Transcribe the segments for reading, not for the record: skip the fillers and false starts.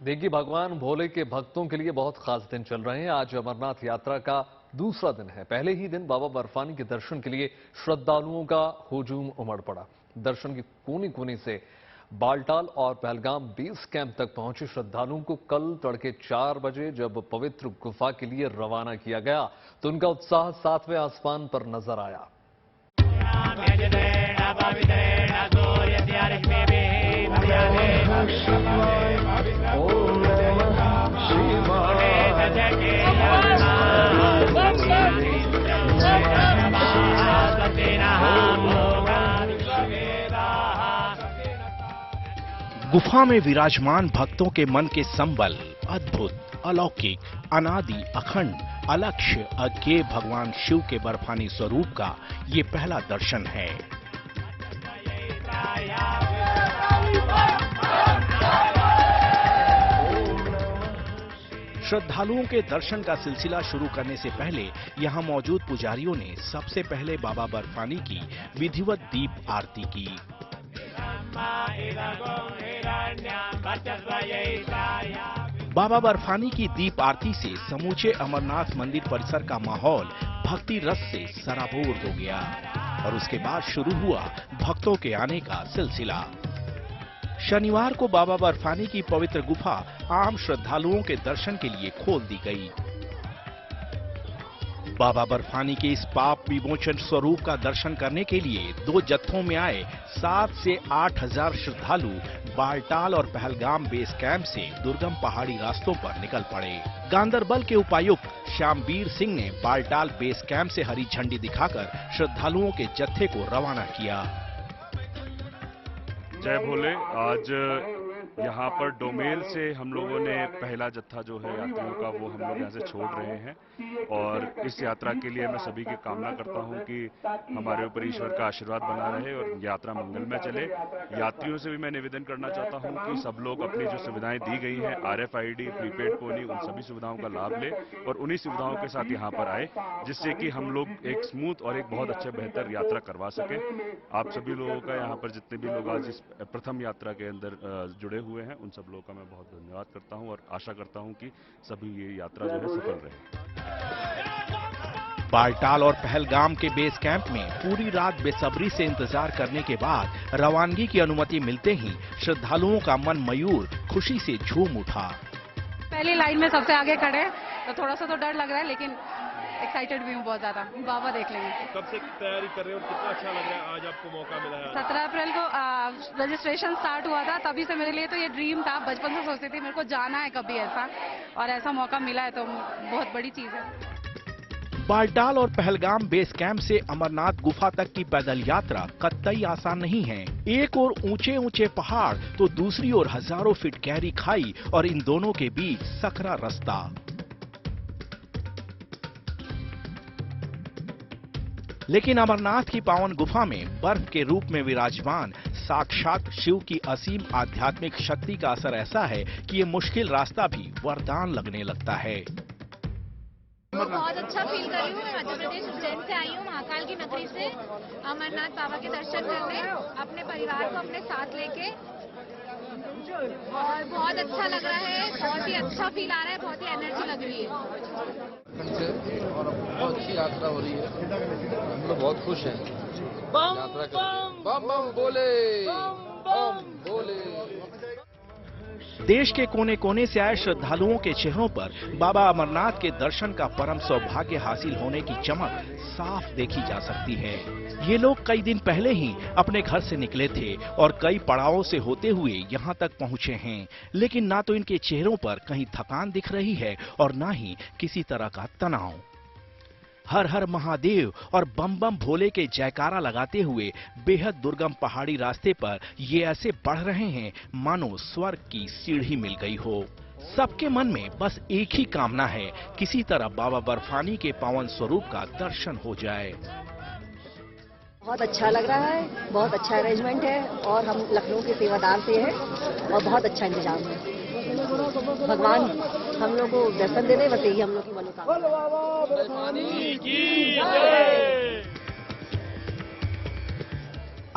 देखिए, भगवान भोले के भक्तों के लिए बहुत खास दिन चल रहे हैं। आज अमरनाथ यात्रा का दूसरा दिन है। पहले ही दिन बाबा बर्फानी के दर्शन के लिए श्रद्धालुओं का हुजूम उमड़ पड़ा। दर्शन की कोने कोने से बालटाल और पहलगाम बेस कैंप तक पहुंचे श्रद्धालुओं को कल तड़के 4 बजे जब पवित्र गुफा के लिए रवाना किया गया तो उनका उत्साह 7वें आसमान पर नजर आया। गुफा में विराजमान भक्तों के मन के संबल अद्भुत, अलौकिक, अनादि, अखंड, अलक्ष्य, अज्ञेय भगवान शिव के बर्फानी स्वरूप का ये पहला दर्शन है। श्रद्धालुओं के दर्शन का सिलसिला शुरू करने से पहले यहां मौजूद पुजारियों ने सबसे पहले बाबा बर्फानी की विधिवत दीप आरती की। बाबा बर्फानी की दीप आरती से समूचे अमरनाथ मंदिर परिसर का माहौल भक्ति रस से सराबोर हो गया और उसके बाद शुरू हुआ भक्तों के आने का सिलसिला। शनिवार को बाबा बर्फानी की पवित्र गुफा आम श्रद्धालुओं के दर्शन के लिए खोल दी गई। बाबा बर्फानी के इस पाप विमोचन स्वरूप का दर्शन करने के लिए 2 जत्थों में आए 7 से 8 हजार श्रद्धालु बालटाल और पहलगाम बेस कैंप से दुर्गम पहाड़ी रास्तों पर निकल पड़े। गांदरबल के उपायुक्त श्यामवीर सिंह ने बालटाल बेस कैंप से हरी झंडी दिखाकर श्रद्धालुओं के जत्थे को रवाना किया। जय भोले। आज यहाँ पर डोमेल से हम लोगों ने पहला जत्था जो है यात्रियों का वो हम लोग यहाँ से छोड़ रहे हैं और इस यात्रा के लिए मैं सभी की कामना करता हूँ कि हमारे ऊपर ईश्वर का आशीर्वाद बना रहे और यात्रा मंगलमय चले। यात्रियों से भी मैं निवेदन करना चाहता हूँ कि सब लोग अपनी जो सुविधाएं दी गई हैं RFID, प्रीपेड कोनी, उन सभी सुविधाओं का लाभ ले और उन्हीं सुविधाओं के साथ यहाँ पर आए जिससे कि हम लोग एक स्मूथ और एक बहुत अच्छे बेहतर यात्रा करवा सकें। आप सभी लोगों का यहाँ पर जितने भी लोग आज इस प्रथम यात्रा के अंदर जुड़े हुए हैं उन सब लोगों का मैं बहुत धन्यवाद करता हूं और आशा करता हूं कि सभी ये यात्रा जो है सफल रहे। बालटाल और पहलगाम के बेस कैंप में पूरी रात बेसब्री से इंतजार करने के बाद रवानगी की अनुमति मिलते ही श्रद्धालुओं का मन मयूर खुशी से झूम उठा। पहली लाइन में सबसे आगे खड़े तो थोड़ा सा तो डर लग रहा है लेकिन एक्साइटेड भी हूँ बहुत ज्यादा। बाबा देख लेंगे। कब से तैयारी कर रहे हो और कितना अच्छा लग रहा है आज आपको मौका मिला है? 17 अप्रैल को रजिस्ट्रेशन स्टार्ट हुआ था, तभी से मेरे लिए तो ये ड्रीम था। बचपन से सोचती थी मेरे को जाना है कभी ऐसा, और ऐसा मौका मिला है तो बहुत बड़ी चीज है। बालटाल और पहलगाम बेस कैंप से अमरनाथ गुफा तक की पैदल यात्रा कतई आसान नहीं है। एक ओर ऊंचे ऊंचे पहाड़ तो दूसरी ओर हजारों फीट गहरी खाई और इन दोनों के बीच सकरा रास्ता। लेकिन अमरनाथ की पावन गुफा में बर्फ के रूप में विराजमान साक्षात शिव की असीम आध्यात्मिक शक्ति का असर ऐसा है कि ये मुश्किल रास्ता भी वरदान लगने लगता है। बहुत अच्छा फील कर रही हूँ। मैं मध्य प्रदेश उज्जैन से आई हूँ, महाकाल की नगरी से अमरनाथ बाबा के दर्शन करने, अपने परिवार को अपने साथ लेके, और बहुत अच्छा लग रहा है। बहुत ही अच्छा फील आ रहा है, बहुत ही एनर्जी लग रही है और बहुत अच्छी यात्रा हो रही है। हम लोग बहुत खुश हैं यात्रा करके। बम बम बोले, बम बोले। देश के कोने कोने से आए श्रद्धालुओं के चेहरों पर बाबा अमरनाथ के दर्शन का परम सौभाग्य हासिल होने की चमक साफ देखी जा सकती है। ये लोग कई दिन पहले ही अपने घर से निकले थे और कई पड़ावों से होते हुए यहाँ तक पहुँचे हैं, लेकिन ना तो इनके चेहरों पर कहीं थकान दिख रही है और ना ही किसी तरह का तनाव। हर हर महादेव और बम बम भोले के जयकारा लगाते हुए बेहद दुर्गम पहाड़ी रास्ते पर ये ऐसे बढ़ रहे हैं मानो स्वर्ग की सीढ़ी मिल गई हो। सबके मन में बस एक ही कामना है, किसी तरह बाबा बर्फानी के पावन स्वरूप का दर्शन हो जाए। बहुत अच्छा लग रहा है, बहुत अच्छा अरेंजमेंट है और हम लखनऊ के सेवादार से हैं और बहुत अच्छा इंतजाम है। भगवान हम लोग को दर्शन दे रहे, बस यही हम लोग की मनोकामना।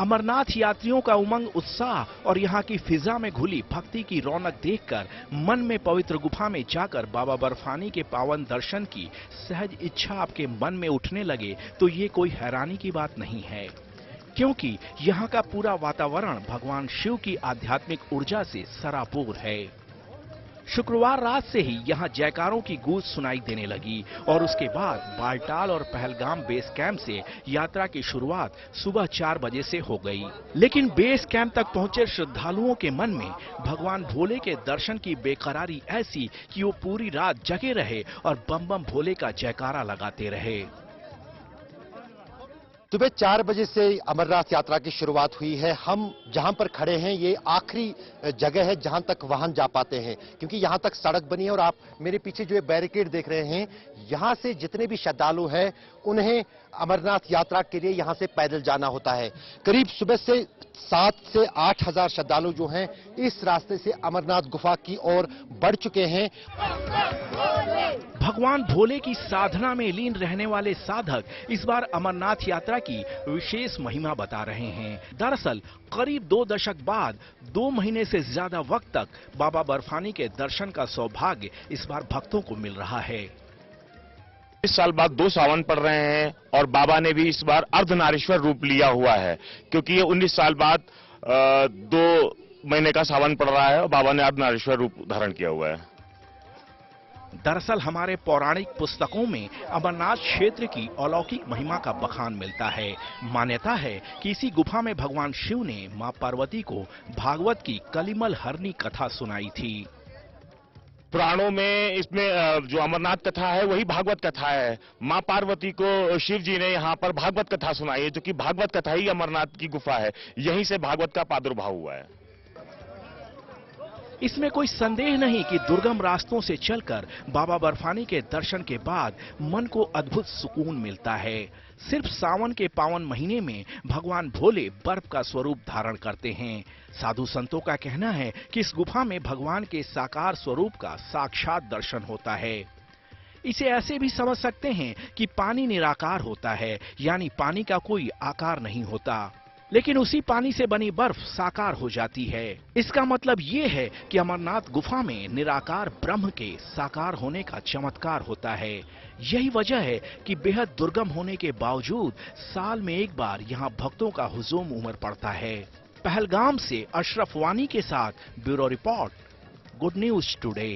अमरनाथ यात्रियों का उमंग, उत्साह और यहाँ की फिजा में घुली भक्ति की रौनक देखकर मन में पवित्र गुफा में जाकर बाबा बर्फानी के पावन दर्शन की सहज इच्छा आपके मन में उठने लगे तो ये कोई हैरानी की बात नहीं है, क्योंकि यहाँ का पूरा वातावरण भगवान शिव की आध्यात्मिक ऊर्जा से सराबोर है। शुक्रवार रात से ही यहाँ जयकारों की गूंज सुनाई देने लगी और उसके बाद बालटाल और पहलगाम बेस कैंप से यात्रा की शुरुआत सुबह 4 बजे से हो गई। लेकिन बेस कैंप तक पहुंचे श्रद्धालुओं के मन में भगवान भोले के दर्शन की बेकरारी ऐसी कि वो पूरी रात जगे रहे और बम बम भोले का जयकारा लगाते रहे। सुबह 4 बजे से अमरनाथ यात्रा की शुरुआत हुई है। हम जहां पर खड़े हैं ये आखिरी जगह है जहां तक वाहन जा पाते हैं, क्योंकि यहां तक सड़क बनी है और आप मेरे पीछे जो बैरिकेड देख रहे हैं, यहां से जितने भी श्रद्धालु हैं उन्हें अमरनाथ यात्रा के लिए यहां से पैदल जाना होता है। करीब सुबह से 7 से 8 हजार श्रद्धालु जो हैं इस रास्ते से अमरनाथ गुफा की ओर बढ़ चुके हैं। भगवान भोले की साधना में लीन रहने वाले साधक इस बार अमरनाथ यात्रा की विशेष महिमा बता रहे हैं। दरअसल करीब 2 दशक बाद 2 महीने से ज्यादा वक्त तक बाबा बर्फानी के दर्शन का सौभाग्य इस बार भक्तों को मिल रहा है। इस साल बाद 2 सावन पड़ रहे हैं और बाबा ने भी इस बार अर्धनारीश्वर रूप लिया हुआ है, क्योंकि ये 19 साल बाद 2 महीने का सावन पड़ रहा है और बाबा ने अर्धनारीश्वर रूप धारण किया हुआ है। दरअसल हमारे पौराणिक पुस्तकों में अमरनाथ क्षेत्र की अलौकिक महिमा का बखान मिलता है। मान्यता है कि इसी गुफा में भगवान शिव ने मां पार्वती को भागवत की कलिमल हरनी कथा सुनाई थी। पुराणों में इसमें जो अमरनाथ कथा है वही भागवत कथा है। मां पार्वती को शिव जी ने यहाँ पर भागवत कथा सुनाई है, जो कि भागवत कथा ही अमरनाथ की गुफा है। यहीं से भागवत का प्रादुर्भाव हुआ है। इसमें कोई संदेह नहीं कि दुर्गम रास्तों से चलकर बाबा बर्फानी के दर्शन के बाद मन को अद्भुत सुकून मिलता है। सिर्फ सावन के पावन महीने में भगवान भोले बर्फ का स्वरूप धारण करते हैं। साधु संतों का कहना है कि इस गुफा में भगवान के साकार स्वरूप का साक्षात दर्शन होता है। इसे ऐसे भी समझ सकते हैं कि पानी निराकार होता है, यानी पानी का कोई आकार नहीं होता, लेकिन उसी पानी से बनी बर्फ साकार हो जाती है। इसका मतलब ये है कि अमरनाथ गुफा में निराकार ब्रह्म के साकार होने का चमत्कार होता है। यही वजह है कि बेहद दुर्गम होने के बावजूद साल में एक बार यहाँ भक्तों का हुजूम उमड़ पड़ता है। पहलगाम से अशरफ वानी के साथ bureau report, good news today.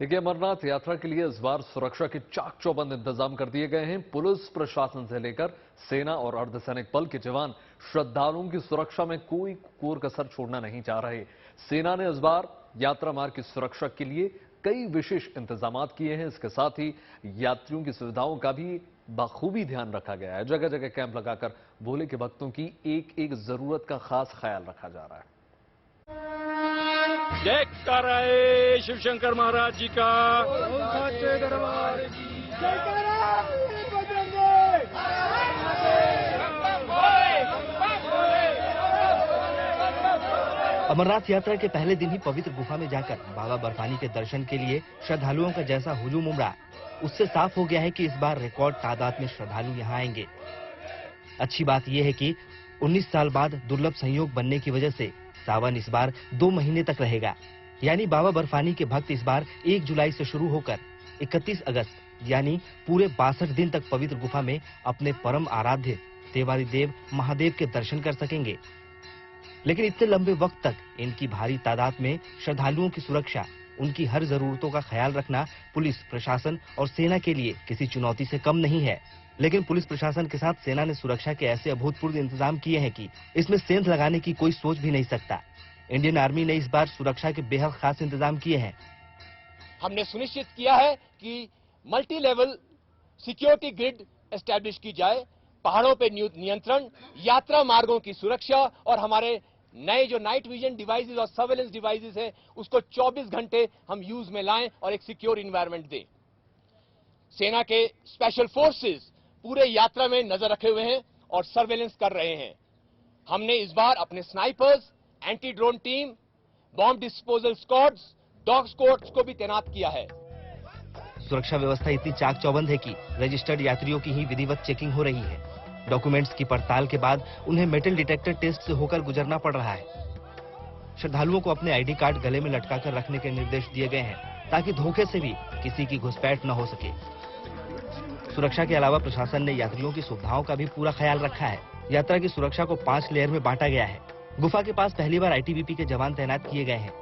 देखिए, अमरनाथ यात्रा के लिए इस बार सुरक्षा के चाक चौबंद इंतजाम कर दिए गए हैं। पुलिस प्रशासन से लेकर सेना और अर्धसैनिक बल के जवान श्रद्धालुओं की सुरक्षा में कोई कोर कसर छोड़ना नहीं चाह रहे। सेना ने इस बार यात्रा मार्ग की सुरक्षा के लिए कई विशेष इंतजाम किए हैं। इसके साथ ही यात्रियों की सुविधाओं का भी बखूबी ध्यान रखा गया है। जगह जगह कैंप लगाकर भोले के भक्तों की एक एक जरूरत का खास ख्याल रखा जा रहा है। जयकारा शिव शंकर महाराज जी का। दरबार की अमरनाथ यात्रा के पहले दिन ही पवित्र गुफा में जाकर बाबा बर्फानी के दर्शन के लिए श्रद्धालुओं का जैसा हुजूम उमड़ा, उससे साफ हो गया है कि इस बार रिकॉर्ड तादाद में श्रद्धालु यहां आएंगे। अच्छी बात यह है कि 19 साल बाद दुर्लभ संयोग बनने की वजह से सावन इस बार 2 महीने तक रहेगा। यानी बाबा बर्फानी के भक्त इस बार 1 जुलाई से शुरू होकर 31 अगस्त यानी पूरे 62 दिन तक पवित्र गुफा में अपने परम आराध्य देवारी देव महादेव के दर्शन कर सकेंगे। लेकिन इतने लंबे वक्त तक इनकी भारी तादाद में श्रद्धालुओं की सुरक्षा, उनकी हर जरूरतों का ख्याल रखना पुलिस प्रशासन और सेना के लिए किसी चुनौती से कम नहीं है। लेकिन पुलिस प्रशासन के साथ सेना ने सुरक्षा के ऐसे अभूतपूर्व इंतजाम किए हैं कि इसमें सेंध लगाने की कोई सोच भी नहीं सकता। इंडियन आर्मी ने इस बार सुरक्षा के बेहद खास इंतजाम किए हैं। हमने सुनिश्चित किया है कि multi level security grid establish की जाए, पहाड़ों पे नियंत्रण, यात्रा मार्गों की सुरक्षा और हमारे नए जो नाइट विजन डिवाइसेस और सर्वेलेंस डिवाइसेस है उसको 24 घंटे हम यूज में लाएं और एक सिक्योर इन्वायरमेंट दें। सेना के स्पेशल फोर्सेस पूरे यात्रा में नजर रखे हुए हैं और सर्वेलेंस कर रहे हैं। हमने इस बार अपने snipers, anti drone team, bomb disposal squads, dog squads को भी तैनात किया है। सुरक्षा व्यवस्था इतनी चाक चौबंद है कि रजिस्टर्ड यात्रियों की ही विधिवत चेकिंग हो रही है। डॉक्यूमेंट्स की पड़ताल के बाद उन्हें मेटल डिटेक्टर टेस्ट से होकर गुजरना पड़ रहा है। श्रद्धालुओं को अपने आईडी कार्ड गले में लटकाकर रखने के निर्देश दिए गए हैं ताकि धोखे से भी किसी की घुसपैठ न हो सके। सुरक्षा के अलावा प्रशासन ने यात्रियों की सुविधाओं का भी पूरा ख्याल रखा है। यात्रा की सुरक्षा को 5 लेयर में बांटा गया है। गुफा के पास पहली बार आईटीबीपी के जवान तैनात किए गए हैं।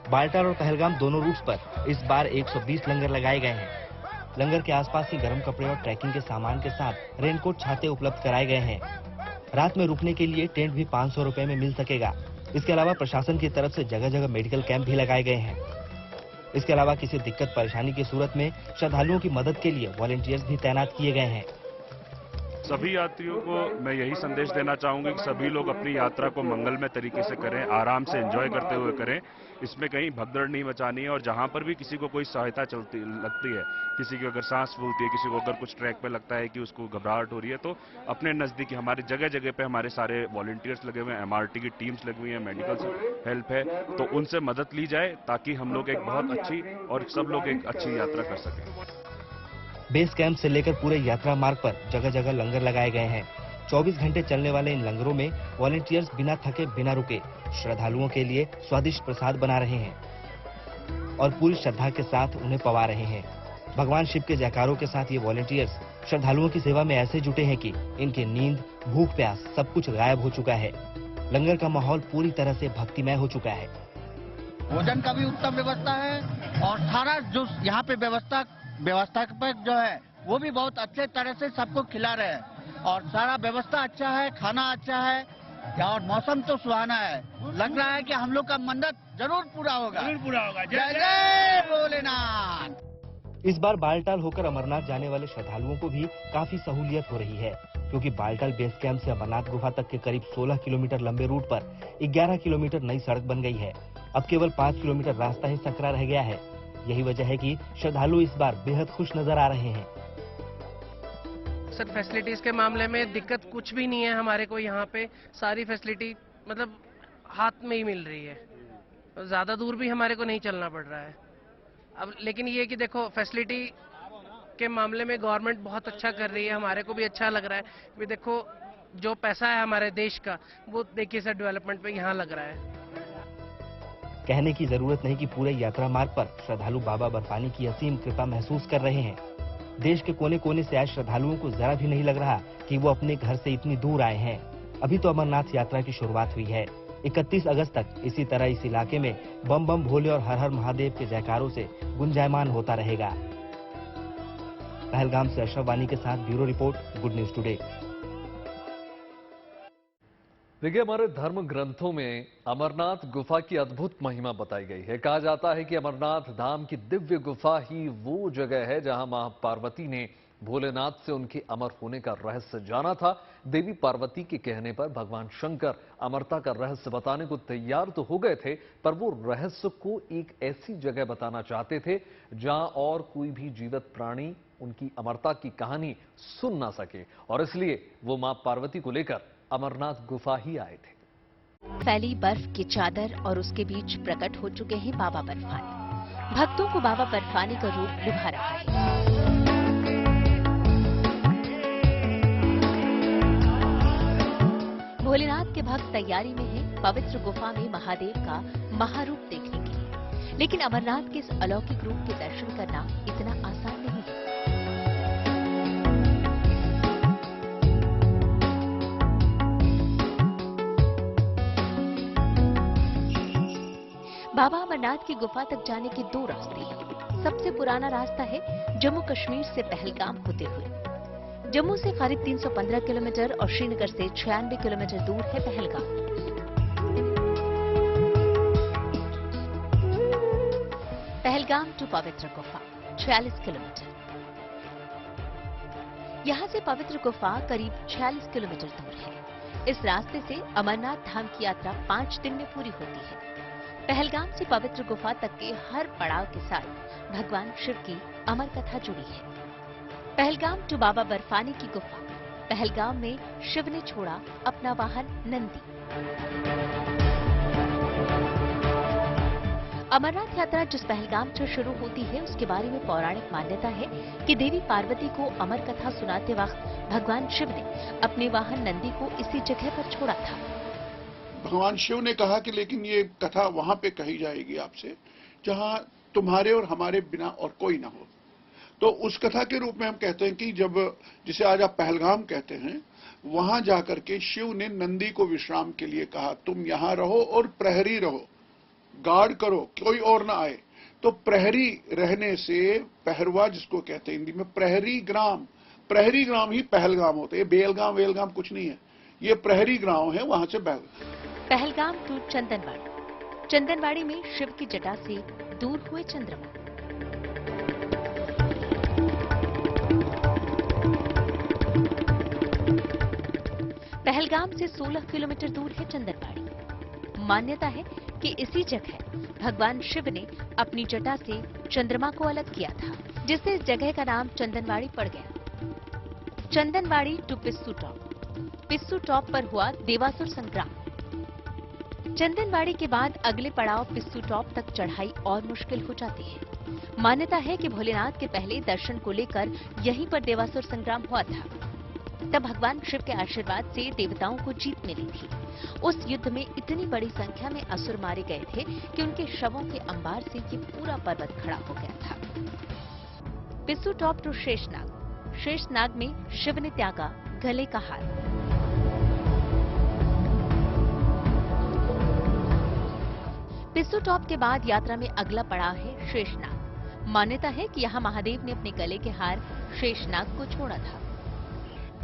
बालटाल और पहलगाम दोनों रूट्स पर इस बार 120 लंगर लगाए गए हैं। लंगर के आसपास ही गर्म कपड़े और ट्रैकिंग के सामान के साथ रेनकोट छाते उपलब्ध कराए गए हैं। रात में रुकने के लिए टेंट भी 500 रुपए में मिल सकेगा। इसके अलावा प्रशासन की तरफ से जगह जगह मेडिकल कैंप भी लगाए गए हैं। इसके अलावा किसी दिक्कत परेशानी की सूरत में श्रद्धालुओं की मदद के लिए वॉलंटियर्स भी तैनात किए गए हैं। सभी यात्रियों को मैं यही संदेश देना चाहूंगा कि सभी लोग अपनी यात्रा को मंगलमय तरीके से करें, आराम से एंजॉय करते हुए करें। इसमें कहीं भगदड़ नहीं मचानी है और जहां पर भी किसी को कोई सहायता लगती है, किसी की अगर सांस फूलती है, किसी को अगर कुछ ट्रैक पे लगता है कि उसको घबराहट हो रही है, तो अपने नजदीकी हमारी जगह जगह पे हमारे सारे वॉलंटियर्स लगे हुए हैं, एमआरटी की टीम्स लगी हुई हैं, मेडिकल हेल्प है, तो उनसे मदद ली जाए ताकि हम लोग एक बहुत अच्छी और सब लोग एक अच्छी यात्रा कर सकें। बेस कैंप से लेकर पूरे यात्रा मार्ग पर जगह जगह लंगर लगाए गए हैं। 24 घंटे चलने वाले इन लंगरों में वॉलंटियर्स बिना थके बिना रुके श्रद्धालुओं के लिए स्वादिष्ट प्रसाद बना रहे हैं और पूरी श्रद्धा के साथ उन्हें पवा रहे हैं। भगवान शिव के जयकारों के साथ ये वॉलंटियर्स श्रद्धालुओं की सेवा में ऐसे जुटे हैं कि इनकी नींद, भूख प्यास सब कुछ गायब हो चुका है। लंगर का माहौल पूरी तरह से भक्तिमय हो चुका है। भोजन का भी उत्तम व्यवस्था है और सारा जो यहाँ पे व्यवस्थापक जो है वो भी बहुत अच्छे तरह से सबको खिला रहे हैं और सारा व्यवस्था अच्छा है, खाना अच्छा है और मौसम तो सुहाना है। लग रहा है कि हम लोग का मन्नत जरूर पूरा होगा। जय जय भोलेनाथ। इस बार बालटाल होकर अमरनाथ जाने वाले श्रद्धालुओं को भी काफी सहूलियत हो रही है, क्योंकि बालटाल बेस कैंप से अमरनाथ गुफा तक के करीब 16 किलोमीटर लंबे रूट पर 11 किलोमीटर नई सड़क बन गई है। अब केवल 5 किलोमीटर रास्ता ही सकरा रह गया है। यही वजह है कि श्रद्धालु इस बार बेहद खुश नजर आ रहे हैं। सर, फैसिलिटीज के मामले में दिक्कत कुछ भी नहीं है हमारे को। यहाँ पे सारी फैसिलिटी मतलब हाथ में ही मिल रही है। ज्यादा दूर भी हमारे को नहीं चलना पड़ रहा है। अब लेकिन ये कि देखो, फैसिलिटी के मामले में गवर्नमेंट बहुत अच्छा कर रही है, हमारे को भी अच्छा लग रहा है कि देखो जो पैसा है हमारे देश का वो देखिए सर डेवलपमेंट पे यहाँ लग रहा है। कहने की जरूरत नहीं कि पूरे यात्रा मार्ग पर श्रद्धालु बाबा बर्फानी की असीम कृपा महसूस कर रहे हैं। देश के कोने कोने से आए श्रद्धालुओं को जरा भी नहीं लग रहा कि वो अपने घर से इतनी दूर आए हैं। अभी तो अमरनाथ यात्रा की शुरुआत हुई है। 31 अगस्त तक इसी तरह इस इलाके में बम बम भोले और हर हर महादेव के जयकारों से गुंजायमान होता रहेगा। पहलगाम से अशरफ वानी के साथ bureau report, good news today. देखिए, हमारे धर्म ग्रंथों में अमरनाथ गुफा की अद्भुत महिमा बताई गई है। कहा जाता है कि अमरनाथ धाम की दिव्य गुफा ही वो जगह है जहां मां पार्वती ने भोलेनाथ से उनके अमर होने का रहस्य जाना था। देवी पार्वती के कहने पर भगवान शंकर अमरता का रहस्य बताने को तैयार तो हो गए थे, पर वो रहस्य को एक ऐसी जगह बताना चाहते थे जहां और कोई भी जीवित प्राणी उनकी अमरता की कहानी सुन ना सके, और इसलिए वो मां पार्वती को लेकर अमरनाथ गुफा ही आए थे। फैली बर्फ की चादर और उसके बीच प्रकट हो चुके हैं बाबा बर्फानी। भक्तों को बाबा बर्फानी का रूप लुभा रहा है। भोलेनाथ के भक्त तैयारी में हैं पवित्र गुफा में महादेव का महारूप देखने के लिए, लेकिन अमरनाथ के इस अलौकिक रूप के दर्शन करना इतना आसान नहीं है। बाबा अमरनाथ की गुफा तक जाने के 2 रास्ते हैं। सबसे पुराना रास्ता है जम्मू कश्मीर से पहलगाम होते हुए। जम्मू से करीब 315 किलोमीटर और श्रीनगर से 96 किलोमीटर दूर है पहलगाम। पहलगाम टू पवित्र गुफा 46 किलोमीटर। यहां से पवित्र गुफा करीब 46 किलोमीटर दूर है। इस रास्ते से अमरनाथ धाम की यात्रा 5 दिन में पूरी होती है। पहलगाम से पवित्र गुफा तक के हर पड़ाव के साथ भगवान शिव की अमर कथा जुड़ी है। पहलगाम टू बाबा बर्फानी की गुफा। पहलगाम में शिव ने छोड़ा अपना वाहन नंदी। अमरनाथ यात्रा जिस पहलगाम से शुरू होती है उसके बारे में पौराणिक मान्यता है कि देवी पार्वती को अमर कथा सुनाते वक्त भगवान शिव ने अपने वाहन नंदी को इसी जगह पर छोड़ा था। भगवान शिव ने कहा कि लेकिन ये कथा वहां पे कही जाएगी आपसे जहां तुम्हारे और हमारे बिना और कोई ना हो। तो उस कथा के रूप में हम कहते हैं कि जब जिसे आज आप पहलगाम कहते हैं, वहां जाकर के शिव ने नंदी को विश्राम के लिए कहा, तुम यहां रहो और प्रहरी रहो, गार्ड करो, कोई और ना आए। तो प्रहरी रहने से पहरवा जिसको कहते हैं हिंदी में, प्रहरी ग्राम ही पहलगाम होते हैं। बेलगाम वेलगाम कुछ नहीं है, ये प्रहरी ग्राम है, वहां से पहलगाम टू चंदनवाड़ी। चंदनवाड़ी में शिव की जटा से दूर हुए चंद्रमा। पहलगाम से 16 किलोमीटर दूर है चंदनवाड़ी। मान्यता है कि इसी जगह भगवान शिव ने अपनी जटा से चंद्रमा को अलग किया था, जिससे इस जगह का नाम चंदनवाड़ी पड़ गया। चंदनवाड़ी टू पिस्सू टॉप। पिस्सू टॉप पर हुआ देवासुर संग्राम। चंदनवाड़ी के बाद अगले पड़ाव पिस्सू टॉप तक चढ़ाई और मुश्किल हो जाती है। मान्यता है कि भोलेनाथ के पहले दर्शन को लेकर यहीं पर देवासुर संग्राम हुआ था। तब भगवान शिव के आशीर्वाद से देवताओं को जीत मिली थी। उस युद्ध में इतनी बड़ी संख्या में असुर मारे गए थे कि उनके शवों के अंबार से ये पूरा पर्वत खड़ा हो गया था। पिस्सू टॉप टू शेषनाग। शेषनाग में शिव ने त्यागा गले का हार। पिस्सू टॉप के बाद यात्रा में अगला पड़ाव है शेषनाग। मान्यता है कि यहाँ महादेव ने अपने गले के हार शेषनाग को छोड़ा था।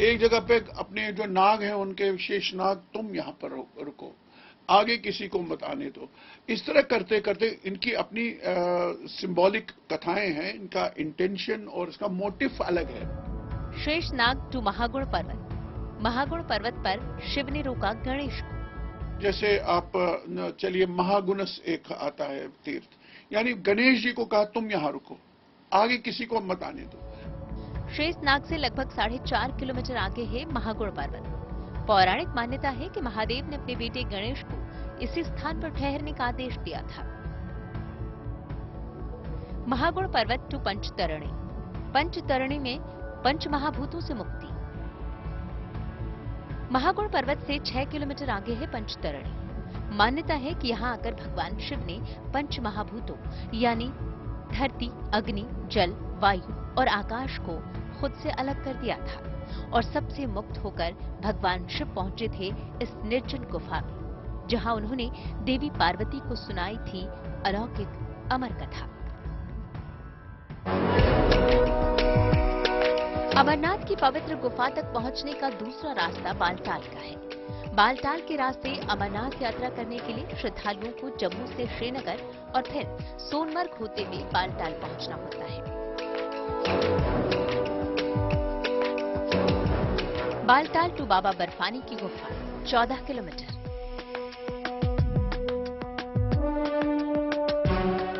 एक जगह पे अपने जो नाग हैं उनके शेषनाग, तुम यहाँ पर रुको, आगे किसी को मत आने दो। इस तरह करते करते इनकी अपनी सिंबॉलिक कथाएं हैं, इनका इंटेंशन और इसका मोटिव अलग है। शेषनाग टू महागुण पर्वत। महागुण पर्वत पर शिव ने रोका गणेश को। जैसे आप चलिए, महागुणस एक आता है तीर्थ, यानी गणेश जी को कहा तुम यहाँ रुको, आगे किसी को मत आने दो। शेषनाग से लगभग 4.5 किलोमीटर आगे है महागुण पर्वत। पौराणिक मान्यता है कि महादेव ने अपने बेटे गणेश को इसी स्थान पर ठहरने का आदेश दिया था। महागुण पर्वत टू पंचतरणी। पंचतरणी में पंच महाभूतों से मुक्ति। महागुण पर्वत से 6 किलोमीटर आगे है पंचतरणी। मान्यता है कि यहाँ आकर भगवान शिव ने पंच महाभूतों यानी धरती, अग्नि, जल, वायु और आकाश को खुद से अलग कर दिया था और सबसे मुक्त होकर भगवान शिव पहुंचे थे इस निर्जन गुफा में, जहां उन्होंने देवी पार्वती को सुनाई थी अलौकिक अमर कथा। अमरनाथ की पवित्र गुफा तक पहुंचने का दूसरा रास्ता बालटाल का है। बालटाल के रास्ते अमरनाथ यात्रा करने के लिए श्रद्धालुओं को जम्मू से श्रीनगर और फिर सोनमर्ग होते हुए बालटाल पहुंचना होता है। बालटाल टू बाबा बर्फानी की गुफा 14 किलोमीटर।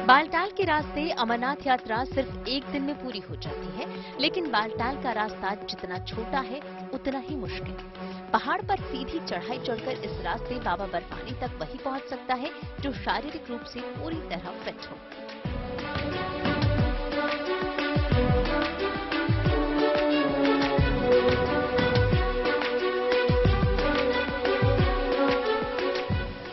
बालटाल के रास्ते अमरनाथ यात्रा सिर्फ एक दिन में पूरी हो जाती है, लेकिन बालटाल का रास्ता जितना छोटा है उतना ही मुश्किल। पहाड़ पर सीधी चढ़ाई चढ़कर इस रास्ते बाबा बर्फानी तक वही पहुंच सकता है जो शारीरिक रूप से पूरी तरह फिट हो।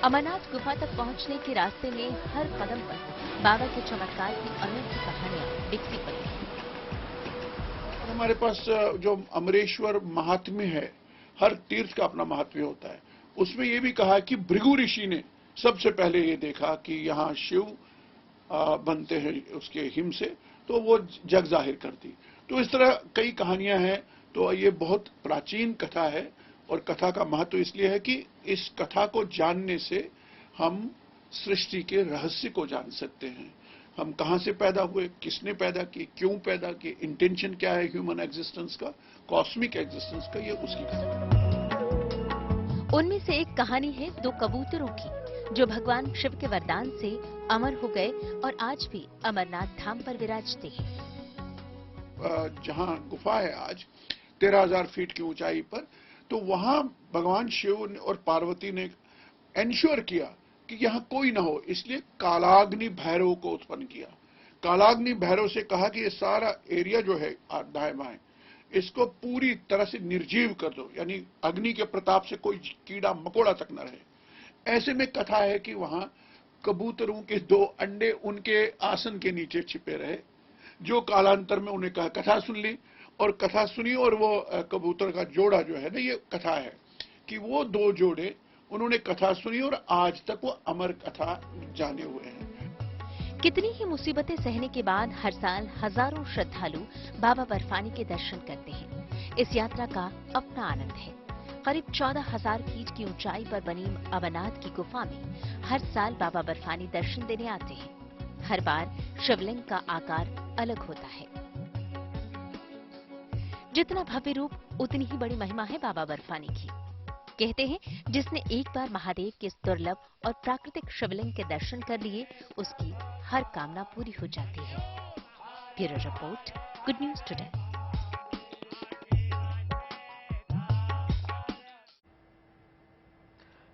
अमरनाथ गुफा तक पहुंचने के रास्ते में हर कदम पर बाबा के चमत्कार की अनोखी कहानियां दिखती पड़ी हैं। हमारे पास जो अमरेश्वर महात्म्य है, हर तीर्थ का अपना महात्म्य होता है। उसमें ये भी कहा कि भृगु ऋषि ने सबसे पहले ये देखा कि यहाँ शिव बनते हैं उसके हिम से, तो वो जग जाहिर कर दी। तो इस तरह कई कहानियां हैं। तो ये बहुत प्राचीन कथा है और कथा का महत्व इसलिए है कि इस कथा को जानने से हम सृष्टि के रहस्य को जान सकते हैं। हम कहां से पैदा हुए, किसने पैदा किए, क्यों पैदा किए, इंटेंशन क्या है ह्यूमन एग्जिस्टेंस का, कॉस्मिक एग्जिस्टेंस का, ये उसकी कथा। उनमें से एक कहानी है 2 कबूतरों की, जो भगवान शिव के वरदान से अमर हो गए और आज भी अमरनाथ धाम पर विराजते हैं। जहां गुफा है आज 13,000 फीट की ऊंचाई पर, तो वहां भगवान शिव और पार्वती ने एंश्योर किया कि यहाँ कोई ना हो, इसलिए कालाग्नि भैरव को उत्पन्न किया। कालाग्नि भैरव से कहा कि ये सारा एरिया जो है दाएं बाएं, इसको पूरी तरह से निर्जीव कर दो, यानी अग्नि के प्रताप से कोई कीड़ा मकोड़ा तक न रहे। ऐसे में कथा है कि वहां कबूतरों के 2 अंडे उनके आसन के नीचे छिपे रहे, जो कालांतर में उन्हें कहा, कथा सुन ली और कथा सुनी, और वो कबूतर का जोड़ा जो है ना, ये कथा है कि वो 2 जोड़े उन्होंने कथा सुनी और आज तक वो अमर कथा जाने हुए हैं। कितनी ही मुसीबतें सहने के बाद हर साल हजारों श्रद्धालु बाबा बर्फानी के दर्शन करते हैं। इस यात्रा का अपना आनंद है। करीब 14,000 फीट की ऊंचाई पर बनी अमरनाथ की गुफा में हर साल बाबा बर्फानी दर्शन देने आते हैं। हर बार शिवलिंग का आकार अलग होता है। जितना भव्य रूप उतनी ही बड़ी महिमा है बाबा बर्फानी की। कहते हैं जिसने एक बार महादेव के इस दुर्लभ और प्राकृतिक शिवलिंग के दर्शन कर लिए, उसकी हर कामना पूरी हो जाती है। Bureau report, good news today.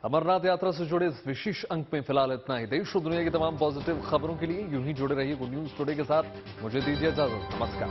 Amarnath Yatra से जुड़े इस विशेष अंक में फिलहाल इतना ही। देश और दुनिया की तमाम पॉजिटिव खबरों के लिए यूं ही जुड़े रहिए गुड न्यूज टुडे के साथ। मुझे दीजिए इजाजत, नमस्कार।